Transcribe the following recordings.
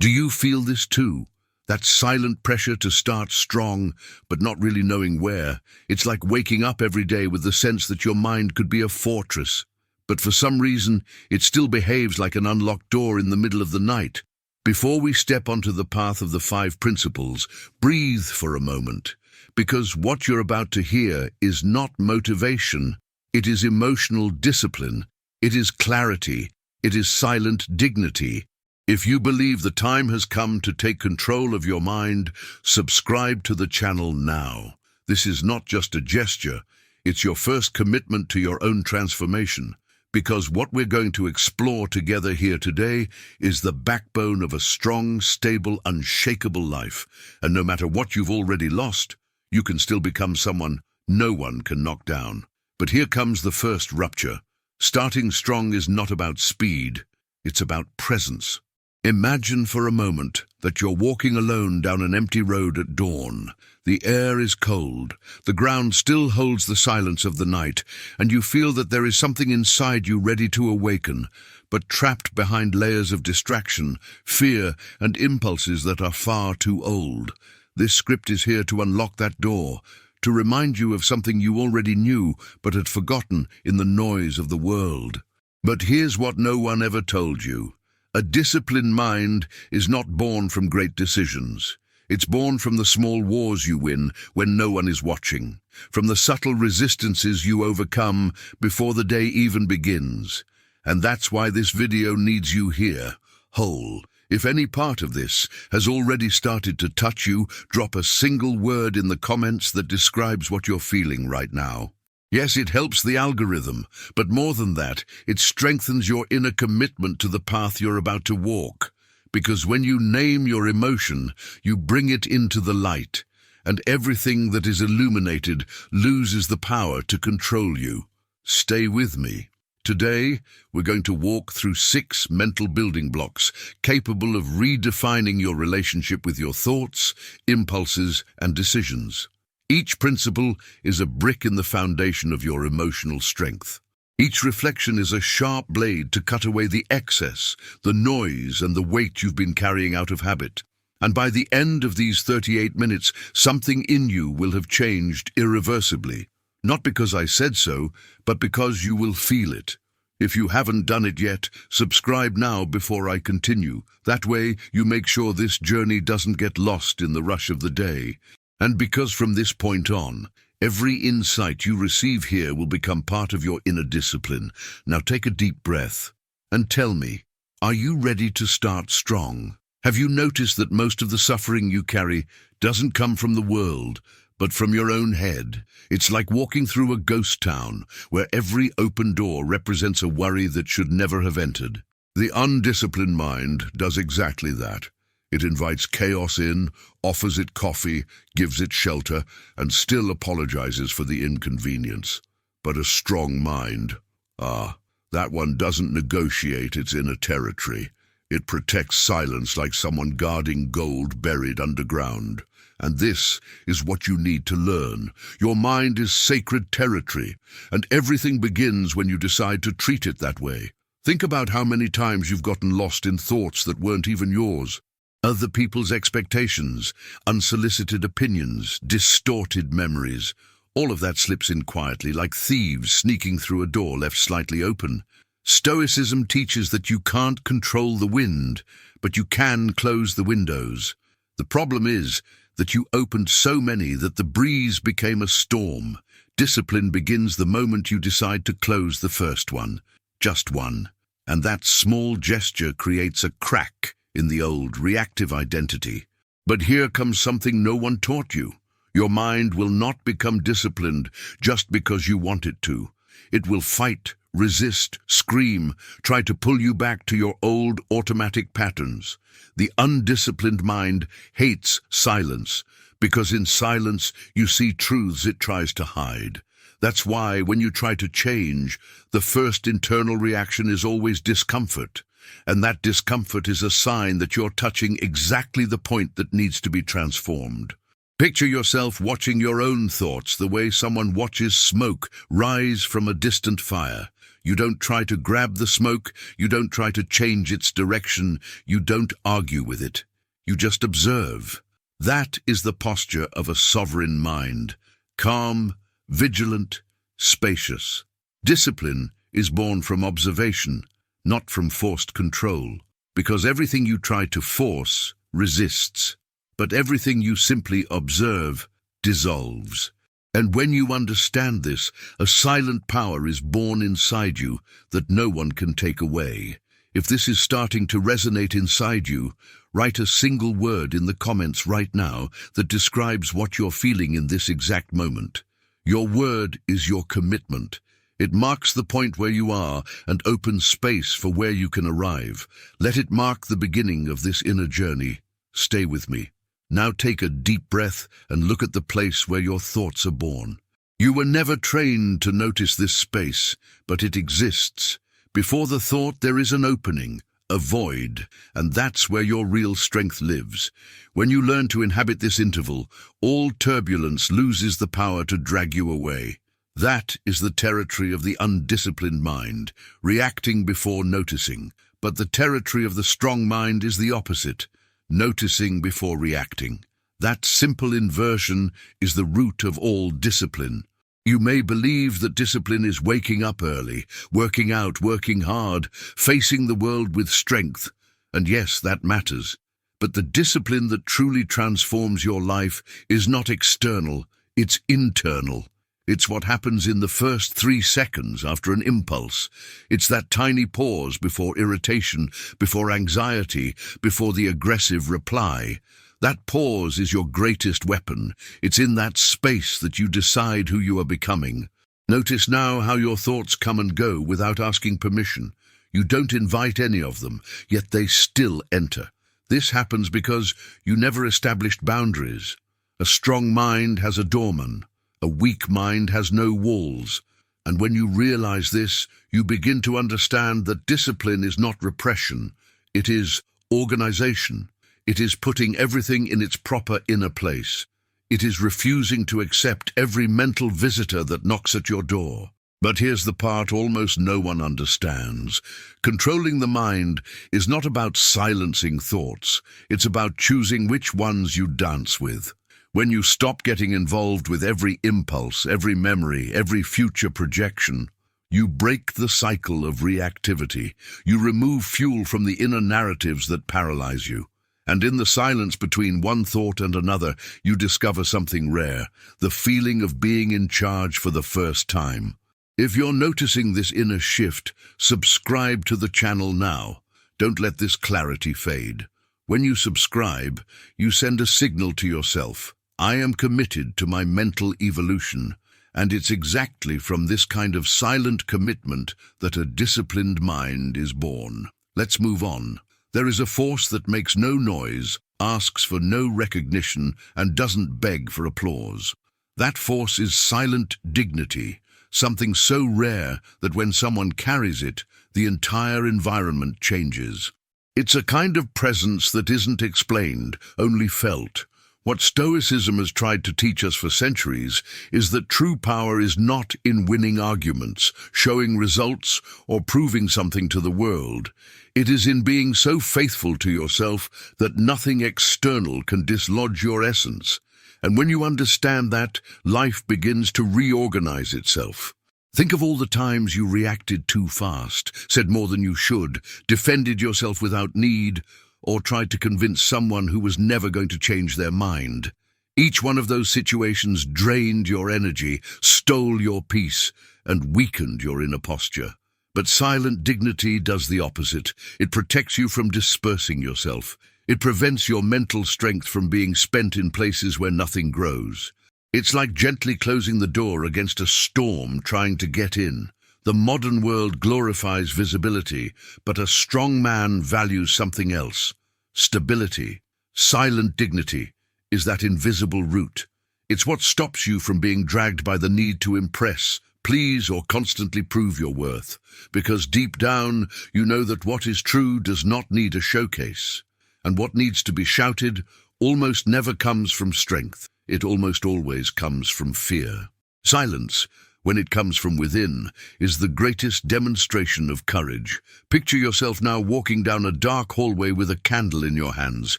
Do you feel this too? That silent pressure to start strong, but not really knowing where. It's like waking up every day with the sense that your mind could be a fortress. But for some reason, it still behaves like an unlocked door in the middle of the night. Before we step onto the path of the 5 principles, breathe for a moment. Because what you're about to hear is not motivation. It is emotional discipline. It is clarity. It is silent dignity. If you believe the time has come to take control of your mind, subscribe to the channel now. This is not just a gesture, it's your first commitment to your own transformation. Because what we're going to explore together here today is the backbone of a strong, stable, unshakable life. And no matter what you've already lost, you can still become someone no one can knock down. But here comes the first rupture. Starting strong is not about speed, it's about presence. Imagine for a moment that you're walking alone down an empty road at dawn. The air is cold, the ground still holds the silence of the night, and you feel that there is something inside you ready to awaken, but trapped behind layers of distraction, fear, and impulses that are far too old. This script is here to unlock that door, to remind you of something you already knew but had forgotten in the noise of the world. But here's what no one ever told you. A disciplined mind is not born from great decisions. It's born from the small wars you win when no one is watching, from the subtle resistances you overcome before the day even begins. And that's why this video needs you here, whole. If any part of this has already started to touch you, drop a single word in the comments that describes what you're feeling right now. Yes, it helps the algorithm, but more than that, it strengthens your inner commitment to the path you're about to walk. Because when you name your emotion, you bring it into the light, and everything that is illuminated loses the power to control you. Stay with me. Today, we're going to walk through 6 mental building blocks capable of redefining your relationship with your thoughts, impulses, and decisions. Each principle is a brick in the foundation of your emotional strength. Each reflection is a sharp blade to cut away the excess, the noise, and the weight you've been carrying out of habit. And by the end of these 38 minutes, something in you will have changed irreversibly. Not because I said so, but because you will feel it. If you haven't done it yet, subscribe now before I continue. That way, you make sure this journey doesn't get lost in the rush of the day. And because from this point on, every insight you receive here will become part of your inner discipline. Now take a deep breath and tell me, are you ready to start strong? Have you noticed that most of the suffering you carry doesn't come from the world, but from your own head? It's like walking through a ghost town where every open door represents a worry that should never have entered. The undisciplined mind does exactly that. It invites chaos in, offers it coffee, gives it shelter, and still apologizes for the inconvenience. But a strong mind, that one doesn't negotiate its inner territory. It protects silence like someone guarding gold buried underground. And this is what you need to learn. Your mind is sacred territory, and everything begins when you decide to treat it that way. Think about how many times you've gotten lost in thoughts that weren't even yours. Other people's expectations, unsolicited opinions, distorted memories. All of that slips in quietly, like thieves sneaking through a door left slightly open. Stoicism teaches that you can't control the wind, but you can close the windows. The problem is that you opened so many that the breeze became a storm. Discipline begins the moment you decide to close the first one. Just one. And that small gesture creates a crack in the old reactive identity. But here comes something no one taught you. Your mind will not become disciplined just because you want it to. It will fight, resist, scream, try to pull you back to your old automatic patterns. The undisciplined mind hates silence, because in silence you see truths it tries to hide. That's why when you try to change, the first internal reaction is always discomfort. And that discomfort is a sign that you're touching exactly the point that needs to be transformed. Picture yourself watching your own thoughts the way someone watches smoke rise from a distant fire. You don't try to grab the smoke, you don't try to change its direction, you don't argue with it. You just observe. That is the posture of a sovereign mind, calm, vigilant, spacious. Discipline is born from observation, not from forced control, because everything you try to force resists, but everything you simply observe dissolves. And when you understand this, a silent power is born inside you that no one can take away. If this is starting to resonate inside you, write a single word in the comments right now that describes what you're feeling in this exact moment. Your word is your commitment. It marks the point where you are and opens space for where you can arrive. Let it mark the beginning of this inner journey. Stay with me. Now take a deep breath and look at the place where your thoughts are born. You were never trained to notice this space, but it exists. Before the thought, there is an opening, a void, and that's where your real strength lives. When you learn to inhabit this interval, all turbulence loses the power to drag you away. That is the territory of the undisciplined mind, reacting before noticing. But the territory of the strong mind is the opposite, noticing before reacting. That simple inversion is the root of all discipline. You may believe that discipline is waking up early, working out, working hard, facing the world with strength. And yes, that matters. But the discipline that truly transforms your life is not external, it's internal. It's what happens in the first 3 seconds after an impulse. It's that tiny pause before irritation, before anxiety, before the aggressive reply. That pause is your greatest weapon. It's in that space that you decide who you are becoming. Notice now how your thoughts come and go without asking permission. You don't invite any of them, yet they still enter. This happens because you never established boundaries. A strong mind has a doorman. A weak mind has no walls. And when you realize this, you begin to understand that discipline is not repression. It is organization. It is putting everything in its proper inner place. It is refusing to accept every mental visitor that knocks at your door. But here's the part almost no one understands. Controlling the mind is not about silencing thoughts. It's about choosing which ones you dance with. When you stop getting involved with every impulse, every memory, every future projection, you break the cycle of reactivity. You remove fuel from the inner narratives that paralyze you. And in the silence between one thought and another, you discover something rare, the feeling of being in charge for the first time. If you're noticing this inner shift, subscribe to the channel now. Don't let this clarity fade. When you subscribe, you send a signal to yourself. I am committed to my mental evolution, and it's exactly from this kind of silent commitment that a disciplined mind is born. Let's move on. There is a force that makes no noise, asks for no recognition, and doesn't beg for applause. That force is silent dignity, something so rare that when someone carries it, the entire environment changes. It's a kind of presence that isn't explained, only felt. What Stoicism has tried to teach us for centuries is that true power is not in winning arguments, showing results, or proving something to the world. It is in being so faithful to yourself that nothing external can dislodge your essence. And when you understand that, life begins to reorganize itself. Think of all the times you reacted too fast, said more than you should, defended yourself without need, or tried to convince someone who was never going to change their mind. Each one of those situations drained your energy, stole your peace, and weakened your inner posture. But silent dignity does the opposite. It protects you from dispersing yourself. It prevents your mental strength from being spent in places where nothing grows. It's like gently closing the door against a storm trying to get in. The modern world glorifies visibility, but a strong man values something else. Stability, silent dignity, is that invisible root. It's what stops you from being dragged by the need to impress, please, or constantly prove your worth. Because deep down, you know that what is true does not need a showcase. And what needs to be shouted almost never comes from strength. It almost always comes from fear. Silence, when it comes from within, is the greatest demonstration of courage. Picture yourself now walking down a dark hallway with a candle in your hands.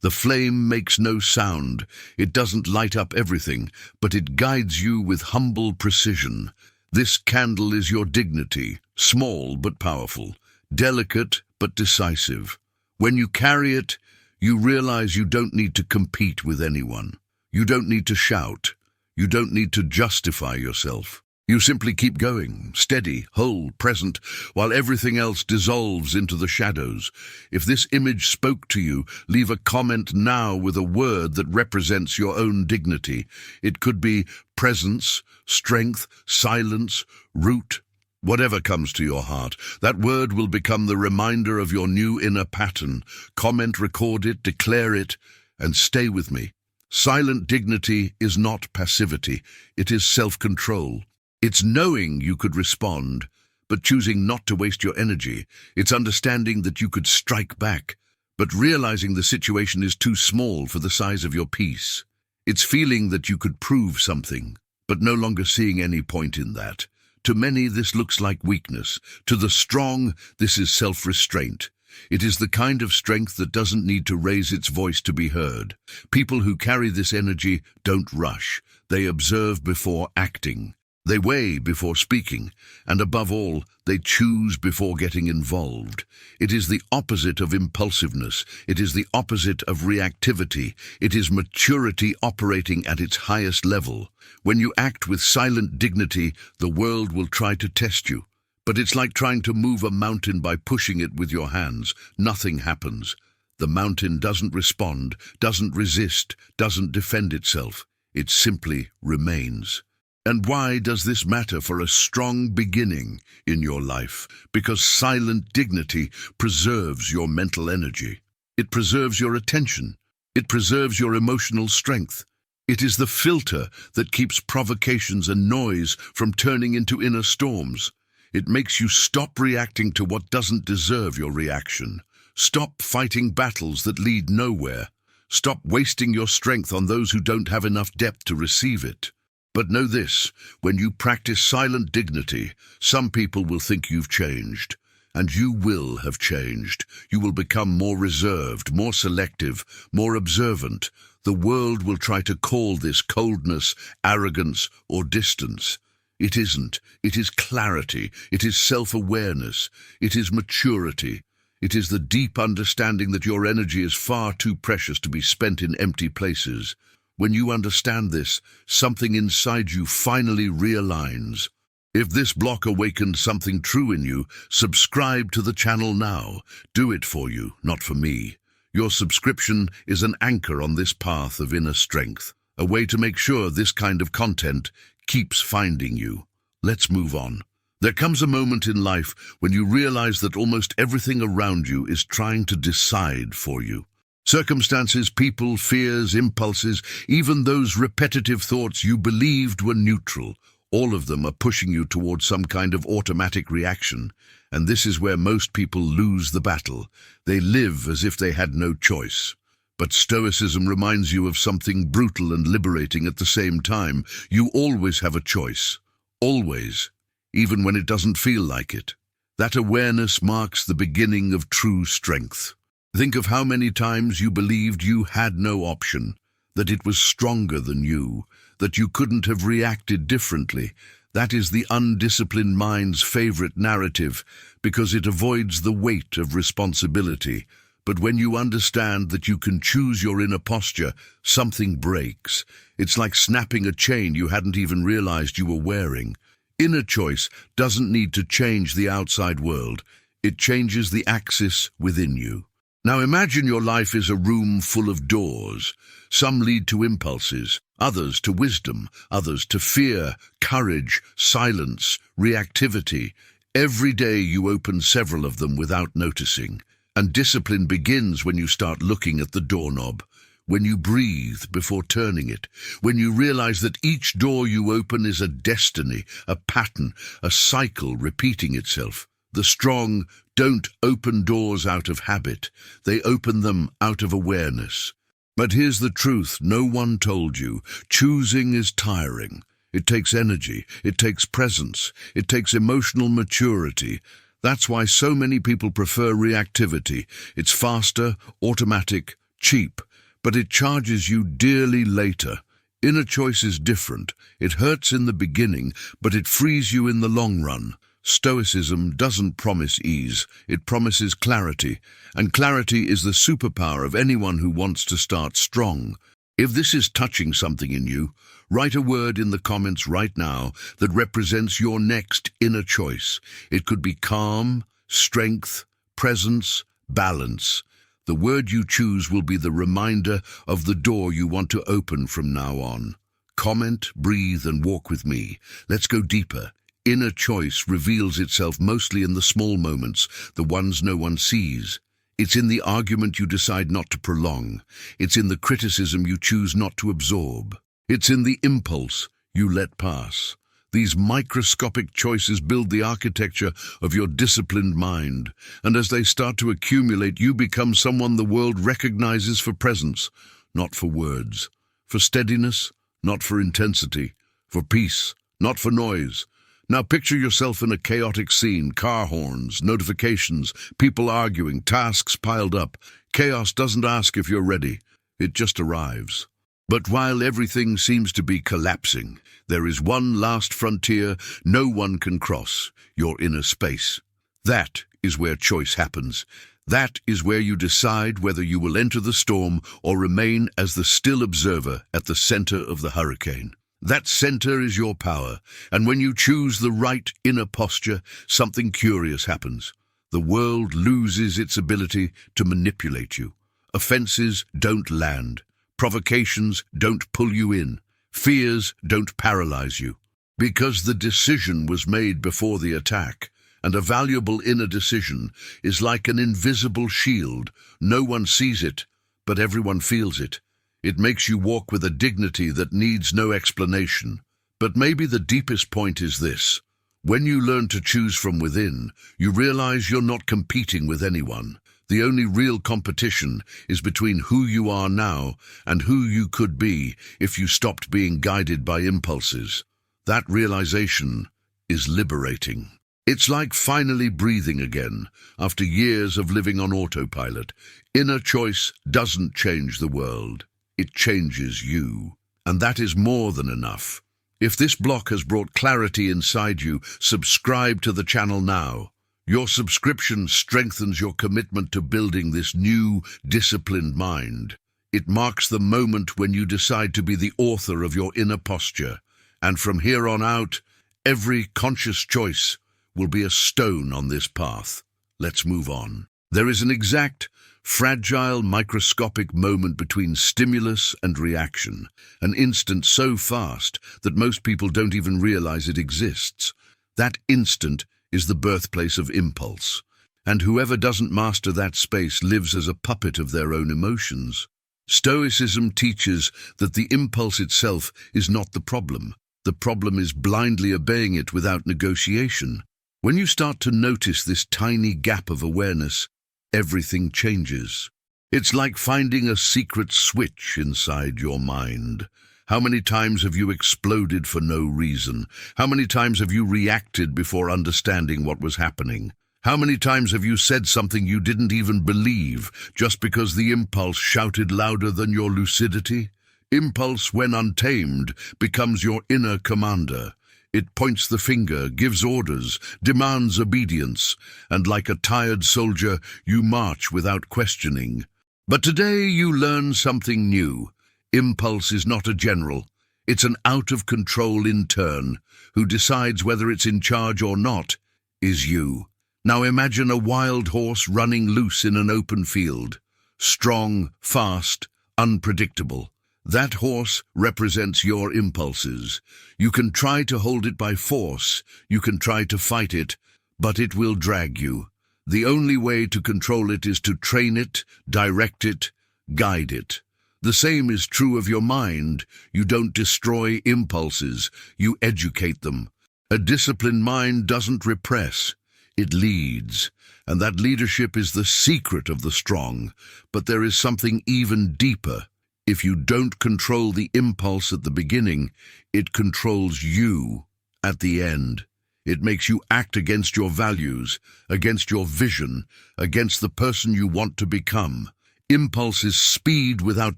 The flame makes no sound. It doesn't light up everything, but it guides you with humble precision. This candle is your dignity, small but powerful, delicate but decisive. When you carry it, you realize you don't need to compete with anyone. You don't need to shout. You don't need to justify yourself. You simply keep going, steady, whole, present, while everything else dissolves into the shadows. If this image spoke to you, leave a comment now with a word that represents your own dignity. It could be presence, strength, silence, root, whatever comes to your heart. That word will become the reminder of your new inner pattern. Comment, record it, declare it, and stay with me. Silent dignity is not passivity. It is self-control. It's knowing you could respond, but choosing not to waste your energy. It's understanding that you could strike back, but realizing the situation is too small for the size of your peace. It's feeling that you could prove something, but no longer seeing any point in that. To many, this looks like weakness. To the strong, this is self-restraint. It is the kind of strength that doesn't need to raise its voice to be heard. People who carry this energy don't rush. They observe before acting. They weigh before speaking, and above all, they choose before getting involved. It is the opposite of impulsiveness. It is the opposite of reactivity. It is maturity operating at its highest level. When you act with silent dignity, the world will try to test you. But it's like trying to move a mountain by pushing it with your hands. Nothing happens. The mountain doesn't respond, doesn't resist, doesn't defend itself. It simply remains. And why does this matter for a strong beginning in your life? Because silent dignity preserves your mental energy. It preserves your attention. It preserves your emotional strength. It is the filter that keeps provocations and noise from turning into inner storms. It makes you stop reacting to what doesn't deserve your reaction. Stop fighting battles that lead nowhere. Stop wasting your strength on those who don't have enough depth to receive it. But know this, when you practice silent dignity, some people will think you've changed. And you will have changed. You will become more reserved, more selective, more observant. The world will try to call this coldness, arrogance, or distance. It isn't. It is clarity. It is self-awareness. It is maturity. It is the deep understanding that your energy is far too precious to be spent in empty places. When you understand this, something inside you finally realigns. If this block awakened something true in you, subscribe to the channel now. Do it for you, not for me. Your subscription is an anchor on this path of inner strength, a way to make sure this kind of content keeps finding you. Let's move on. There comes a moment in life when you realize that almost everything around you is trying to decide for you. Circumstances, people, fears, impulses, even those repetitive thoughts you believed were neutral, all of them are pushing you towards some kind of automatic reaction. And this is where most people lose the battle. They live as if they had no choice. But Stoicism reminds you of something brutal and liberating at the same time. You always have a choice. Always. Even when it doesn't feel like it. That awareness marks the beginning of true strength. Think of how many times you believed you had no option, that it was stronger than you, that you couldn't have reacted differently. That is the undisciplined mind's favorite narrative, because it avoids the weight of responsibility. But when you understand that you can choose your inner posture, something breaks. It's like snapping a chain you hadn't even realized you were wearing. Inner choice doesn't need to change the outside world. It changes the axis within you. Now imagine your life is a room full of doors. Some lead to impulses, others to wisdom, others to fear, courage, silence, reactivity. Every day you open several of them without noticing. And discipline begins when you start looking at the doorknob, when you breathe before turning it, when you realize that each door you open is a destiny, a pattern, a cycle repeating itself. The strong don't open doors out of habit. They open them out of awareness. But here's the truth no one told you. Choosing is tiring. It takes energy, it takes presence, it takes emotional maturity. That's why so many people prefer reactivity. It's faster, automatic, cheap, but it charges you dearly later. Inner choice is different. It hurts in the beginning, but it frees you in the long run. Stoicism doesn't promise ease, it promises clarity, and clarity is the superpower of anyone who wants to start strong. If this is touching something in you, write a word in the comments right now that represents your next inner choice. It could be calm, strength, presence, balance. The word you choose will be the reminder of the door you want to open from now on. Comment, breathe, and walk with me. Let's go deeper. Inner choice reveals itself mostly in the small moments, the ones no one sees. It's in the argument you decide not to prolong. It's in the criticism you choose not to absorb. It's in the impulse you let pass. These microscopic choices build the architecture of your disciplined mind, and as they start to accumulate, you become someone the world recognizes for presence, not for words, for steadiness, not for intensity, for peace, not for noise. Now picture yourself in a chaotic scene, car horns, notifications, people arguing, tasks piled up. Chaos doesn't ask if you're ready, it just arrives. But while everything seems to be collapsing, there is one last frontier no one can cross, your inner space. That is where choice happens. That is where you decide whether you will enter the storm or remain as the still observer at the center of the hurricane. That center is your power, and when you choose the right inner posture, something curious happens. The world loses its ability to manipulate you. Offenses don't land. Provocations don't pull you in. Fears don't paralyze you. Because the decision was made before the attack, and a valuable inner decision is like an invisible shield. No one sees it, but everyone feels it. It makes you walk with a dignity that needs no explanation. But maybe the deepest point is this. When you learn to choose from within, you realize you're not competing with anyone. The only real competition is between who you are now and who you could be if you stopped being guided by impulses. That realization is liberating. It's like finally breathing again after years of living on autopilot. Inner choice doesn't change the world. It changes you. And that is more than enough. If this block has brought clarity inside you, subscribe to the channel now. Your subscription strengthens your commitment to building this new, disciplined mind. It marks the moment when you decide to be the author of your inner posture. And from here on out, every conscious choice will be a stone on this path. Let's move on. There is an exact, fragile, microscopic moment between stimulus and reaction, an instant so fast that most people don't even realize it exists. That instant is the birthplace of impulse, and whoever doesn't master that space lives as a puppet of their own emotions. Stoicism teaches that the impulse itself is not the problem. The problem is blindly obeying it without negotiation. When you start to notice this tiny gap of awareness, everything changes. It's like finding a secret switch inside your mind. How many times have you exploded for no reason? How many times have you reacted before understanding what was happening? How many times have you said something you didn't even believe just because the impulse shouted louder than your lucidity? Impulse, when untamed, becomes your inner commander. It points the finger, gives orders, demands obedience, and like a tired soldier, you march without questioning. But today you learn something new. Impulse is not a general. It's an out-of-control intern who decides whether it's in charge or not is you. Now imagine a wild horse running loose in an open field. Strong, fast, unpredictable. That horse represents your impulses. You can try to hold it by force, you can try to fight it, but it will drag you. The only way to control it is to train it, direct it, guide it. The same is true of your mind. You don't destroy impulses, you educate them. A disciplined mind doesn't repress, it leads. And that leadership is the secret of the strong. But there is something even deeper. If you don't control the impulse at the beginning, it controls you at the end. It makes you act against your values, against your vision, against the person you want to become. Impulse is speed without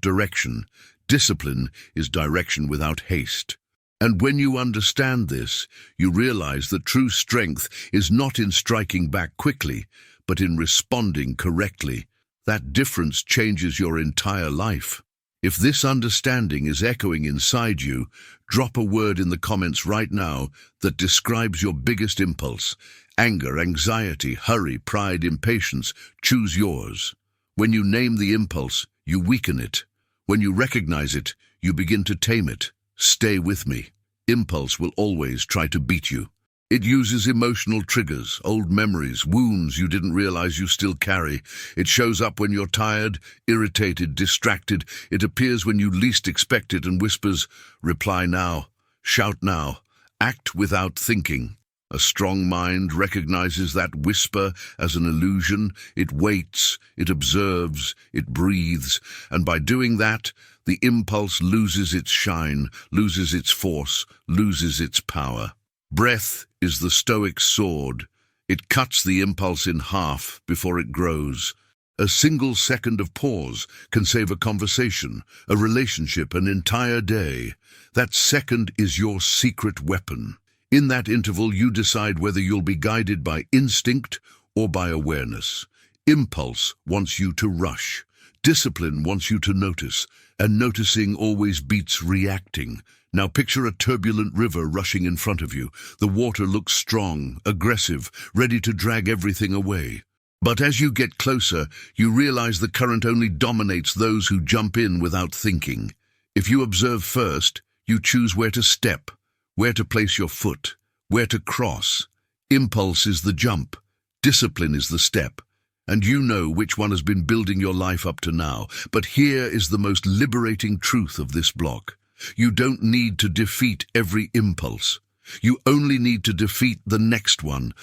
direction. Discipline is direction without haste. And when you understand this, you realize that true strength is not in striking back quickly, but in responding correctly. That difference changes your entire life. If this understanding is echoing inside you, drop a word in the comments right now that describes your biggest impulse. Anger, anxiety, hurry, pride, impatience. Choose yours. When you name the impulse, you weaken it. When you recognize it, you begin to tame it. Stay with me. Impulse will always try to beat you. It uses emotional triggers, old memories, wounds you didn't realize you still carry. It shows up when you're tired, irritated, distracted. It appears when you least expect it and whispers, reply now, shout now, act without thinking. A strong mind recognizes that whisper as an illusion. It waits, it observes, it breathes, and by doing that, the impulse loses its shine, loses its force, loses its power. Breath is the Stoic sword. It cuts the impulse in half before it grows. A single second of pause can save a conversation, a relationship, an entire day. That second is your secret weapon. In that interval, you decide whether you'll be guided by instinct or by awareness. Impulse wants you to rush. Discipline wants you to notice, and noticing always beats reacting. Now picture a turbulent river rushing in front of you. The water looks strong, aggressive, ready to drag everything away. But as you get closer, you realize the current only dominates those who jump in without thinking. If you observe first, you choose where to step, where to place your foot, where to cross. Impulse is the jump, discipline is the step, and you know which one has been building your life up to now. But here is the most liberating truth of this block. You don't need to defeat every impulse. You only need to defeat the next one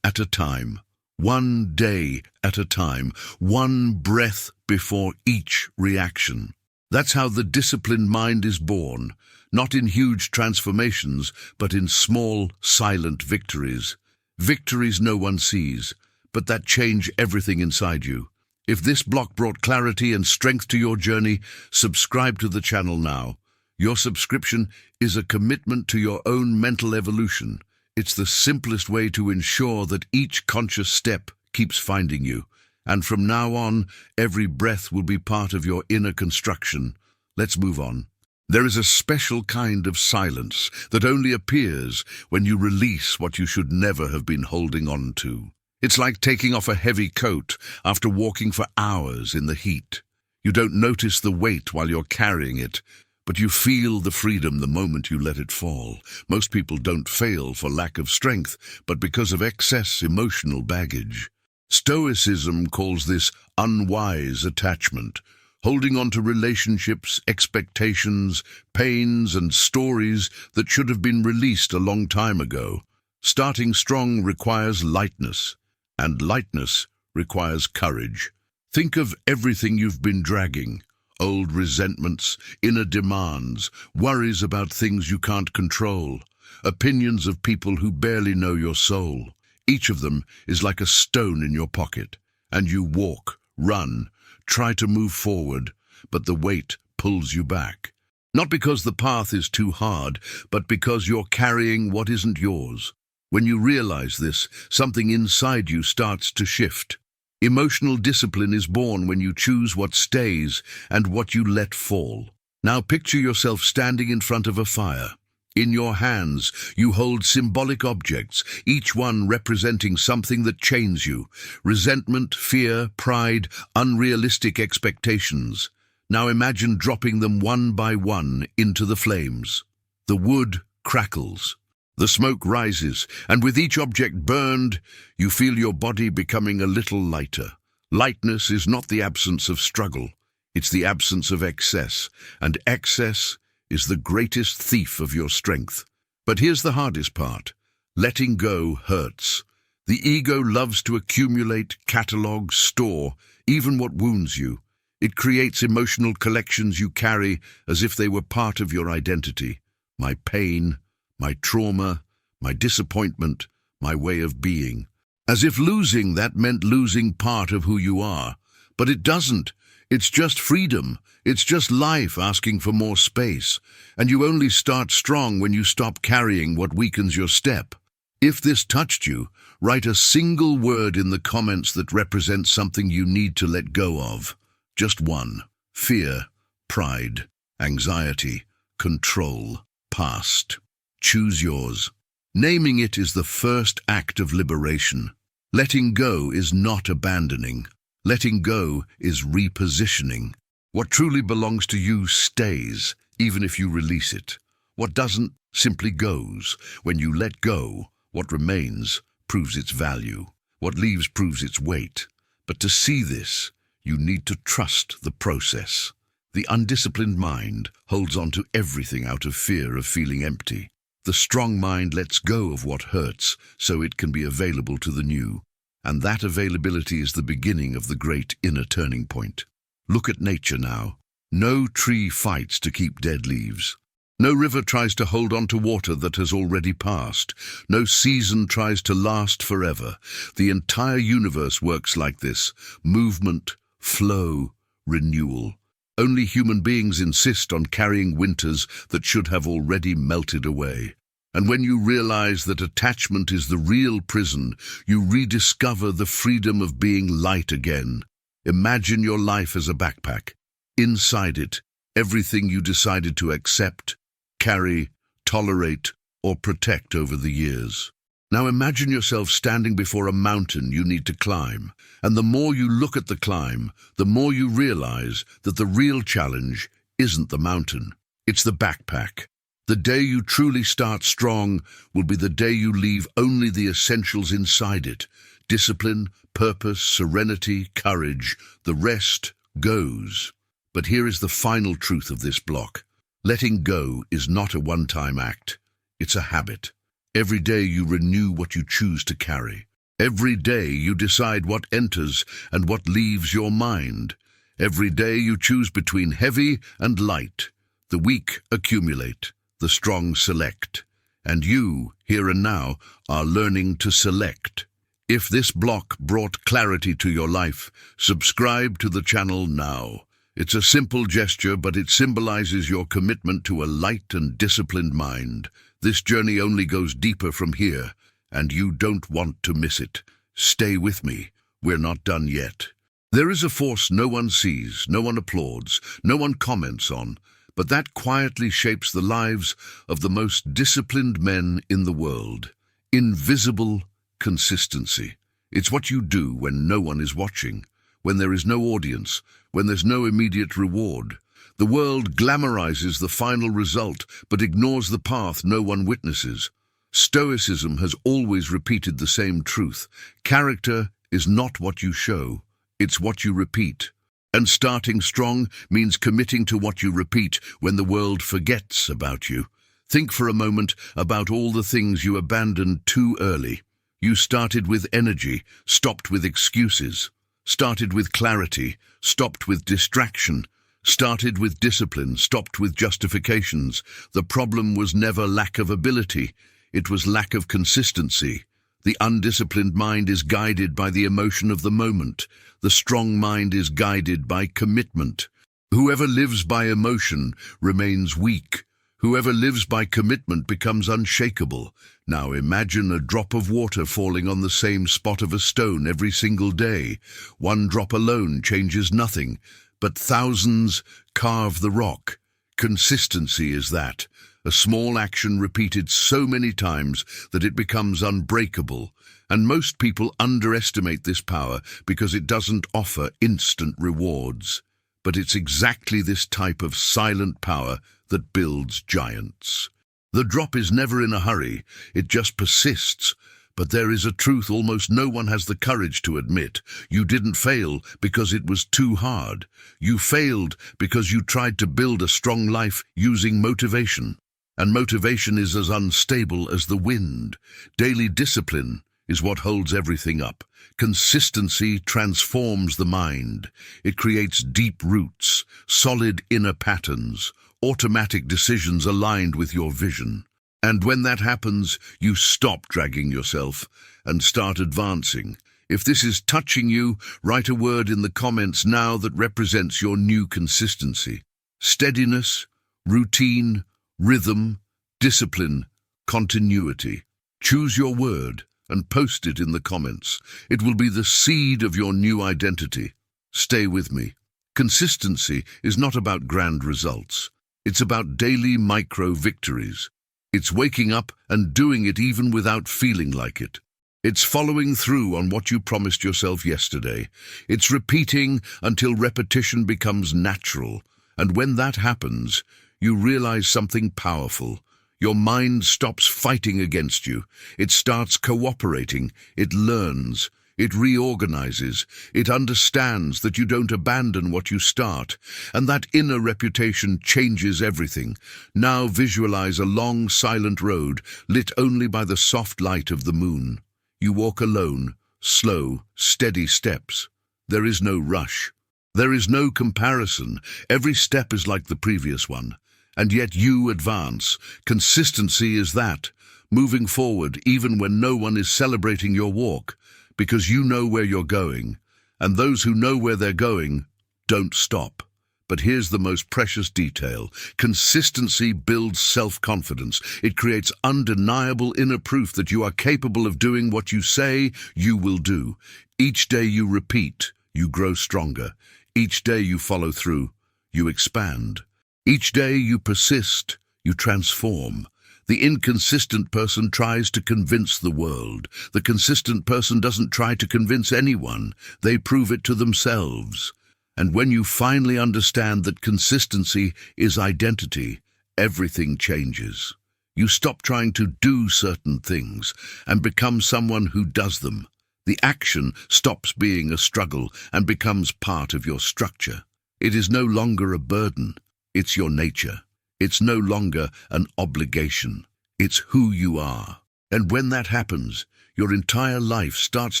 at a time, one day at a time, one breath before each reaction. That's how the disciplined mind is born, not in huge transformations, but in small, silent victories. Victories no one sees, but that change everything inside you. If this block brought clarity and strength to your journey, subscribe to the channel now. Your subscription is a commitment to your own mental evolution. It's the simplest way to ensure that each conscious step keeps finding you. And from now on, every breath will be part of your inner construction. Let's move on. There is a special kind of silence that only appears when you release what you should never have been holding on to. It's like taking off a heavy coat after walking for hours in the heat. You don't notice the weight while you're carrying it, but you feel the freedom the moment you let it fall. Most people don't fail for lack of strength, but because of excess emotional baggage. Stoicism calls this unwise attachment, holding on to relationships, expectations, pains, and stories that should have been released a long time ago. Starting strong requires lightness, and lightness requires courage. Think of everything you've been dragging. Old resentments, inner demands, worries about things you can't control, opinions of people who barely know your soul. Each of them is like a stone in your pocket, and you walk, run, try to move forward, but the weight pulls you back. Not because the path is too hard, but because you're carrying what isn't yours. When you realize this, something inside you starts to shift. Emotional discipline is born when you choose what stays and what you let fall. Now picture yourself standing in front of a fire. In your hands, you hold symbolic objects, each one representing something that chains you. Resentment, fear, pride, unrealistic expectations. Now imagine dropping them one by one into the flames. The wood crackles. The smoke rises, and with each object burned, you feel your body becoming a little lighter. Lightness is not the absence of struggle, it's the absence of excess, and excess is the greatest thief of your strength. But here's the hardest part. Letting go hurts. The ego loves to accumulate, catalog, store, even what wounds you. It creates emotional collections you carry as if they were part of your identity. My pain, my trauma, my disappointment, my way of being. As if losing that meant losing part of who you are. But it doesn't. It's just freedom. It's just life asking for more space. And you only start strong when you stop carrying what weakens your step. If this touched you, write a single word in the comments that represents something you need to let go of. Just one. Fear, pride, anxiety, control, past. Choose yours. Naming it is the first act of liberation. Letting go is not abandoning. Letting go is repositioning. What truly belongs to you stays, even if you release it. What doesn't simply goes. When you let go, what remains proves its value. What leaves proves its weight. But to see this, you need to trust the process. The undisciplined mind holds on to everything out of fear of feeling empty. The strong mind lets go of what hurts so it can be available to the new. And that availability is the beginning of the great inner turning point. Look at nature now. No tree fights to keep dead leaves. No river tries to hold on to water that has already passed. No season tries to last forever. The entire universe works like this: movement, flow, renewal. Only human beings insist on carrying winters that should have already melted away. And when you realize that attachment is the real prison, you rediscover the freedom of being light again. Imagine your life as a backpack. Inside it, everything you decided to accept, carry, tolerate, or protect over the years. Now imagine yourself standing before a mountain you need to climb. And the more you look at the climb, the more you realize that the real challenge isn't the mountain. It's the backpack. The day you truly start strong will be the day you leave only the essentials inside it. Discipline, purpose, serenity, courage. The rest goes. But here is the final truth of this block. Letting go is not a one-time act. It's a habit. Every day you renew what you choose to carry. Every day you decide what enters and what leaves your mind. Every day you choose between heavy and light. The weak accumulate. The strong select. And you, here and now, are learning to select. If this block brought clarity to your life, subscribe to the channel now. It's a simple gesture, but it symbolizes your commitment to a light and disciplined mind. This journey only goes deeper from here, and you don't want to miss it. Stay with me. We're not done yet. There is a force no one sees, no one applauds, no one comments on, but that quietly shapes the lives of the most disciplined men in the world. Invisible consistency. It's what you do when no one is watching, when there is no audience, when there's no immediate reward. The world glamorizes the final result, but ignores the path no one witnesses. Stoicism has always repeated the same truth. Character is not what you show, it's what you repeat. And starting strong means committing to what you repeat when the world forgets about you. Think for a moment about all the things you abandoned too early. You started with energy, stopped with excuses. Started with clarity, stopped with distraction. Started with discipline, stopped with justifications. The problem was never lack of ability. It was lack of consistency. The undisciplined mind is guided by the emotion of the moment. The strong mind is guided by commitment. Whoever lives by emotion remains weak. Whoever lives by commitment becomes unshakable. Now imagine a drop of water falling on the same spot of a stone every single day. One drop alone changes nothing, but thousands carve the rock. Consistency is that. A small action repeated so many times that it becomes unbreakable. And most people underestimate this power because it doesn't offer instant rewards. But it's exactly this type of silent power that builds giants. The drop is never in a hurry, it just persists. But there is a truth almost no one has the courage to admit. You didn't fail because it was too hard. You failed because you tried to build a strong life using motivation. And motivation is as unstable as the wind. Daily discipline is what holds everything up. Consistency transforms the mind. It creates deep roots, solid inner patterns, automatic decisions aligned with your vision. And when that happens, you stop dragging yourself and start advancing. If this is touching you, write a word in the comments now that represents your new consistency. Steadiness, routine, rhythm, discipline, continuity. Choose your word and post it in the comments. It will be the seed of your new identity. Stay with me. Consistency is not about grand results. It's about daily micro victories. It's waking up and doing it even without feeling like it. It's following through on what you promised yourself yesterday. It's repeating until repetition becomes natural. And when that happens, you realize something powerful. Your mind stops fighting against you. It starts cooperating. It learns. It reorganizes. It understands that you don't abandon what you start. And that inner reputation changes everything. Now visualize a long, silent road, lit only by the soft light of the moon. You walk alone, slow, steady steps. There is no rush. There is no comparison. Every step is like the previous one. And yet you advance. Consistency is that, moving forward even when no one is celebrating your walk, because you know where you're going, and those who know where they're going don't stop. But here's the most precious detail. Consistency builds self-confidence. It creates undeniable inner proof that you are capable of doing what you say you will do. Each day you repeat, you grow stronger. Each day you follow through, you expand. Each day you persist, you transform. The inconsistent person tries to convince the world. The consistent person doesn't try to convince anyone. They prove it to themselves. And when you finally understand that consistency is identity, everything changes. You stop trying to do certain things and become someone who does them. The action stops being a struggle and becomes part of your structure. It is no longer a burden. It's your nature. It's no longer an obligation. It's who you are. And when that happens, your entire life starts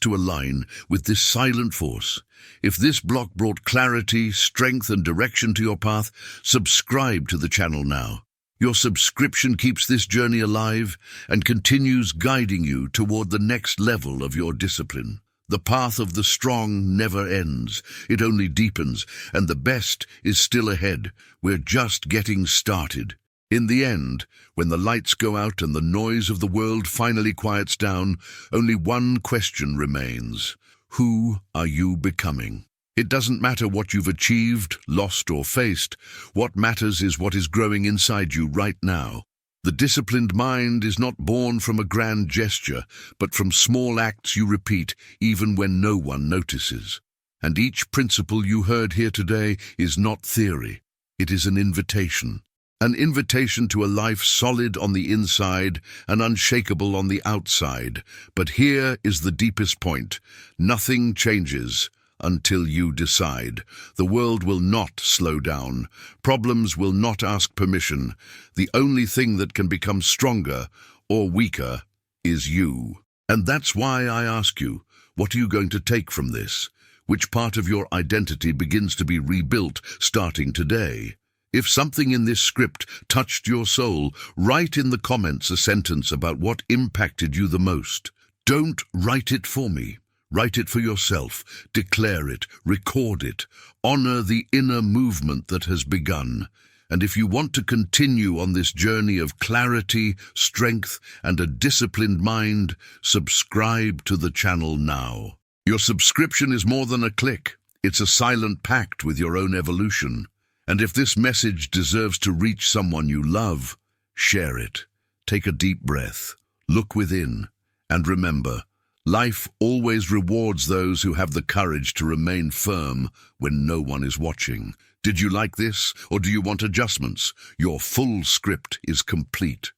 to align with this silent force. If this block brought clarity, strength, and direction to your path, subscribe to the channel now. Your subscription keeps this journey alive and continues guiding you toward the next level of your discipline. The path of the strong never ends. It only deepens, and the best is still ahead. We're just getting started. In the end, when the lights go out and the noise of the world finally quiets down, only one question remains. Who are you becoming? It doesn't matter what you've achieved, lost, or faced. What matters is what is growing inside you right now. The disciplined mind is not born from a grand gesture, but from small acts you repeat even when no one notices. And each principle you heard here today is not theory. It is an invitation. An invitation to a life solid on the inside and unshakable on the outside. But here is the deepest point. Nothing changes until you decide. The world will not slow down. Problems will not ask permission. The only thing that can become stronger or weaker is you. And that's why I ask you, what are you going to take from this? Which part of your identity begins to be rebuilt starting today? If something in this script touched your soul, write in the comments a sentence about what impacted you the most. Don't write it for me. Write it for yourself. Declare it. Record it. Honor the inner movement that has begun. And if you want to continue on this journey of clarity, strength, and a disciplined mind, subscribe to the channel now. Your subscription is more than a click. It's a silent pact with your own evolution. And if this message deserves to reach someone you love, share it. Take a deep breath. Look within. And remember, life always rewards those who have the courage to remain firm when no one is watching. Did you like this, or do you want adjustments? Your full script is complete.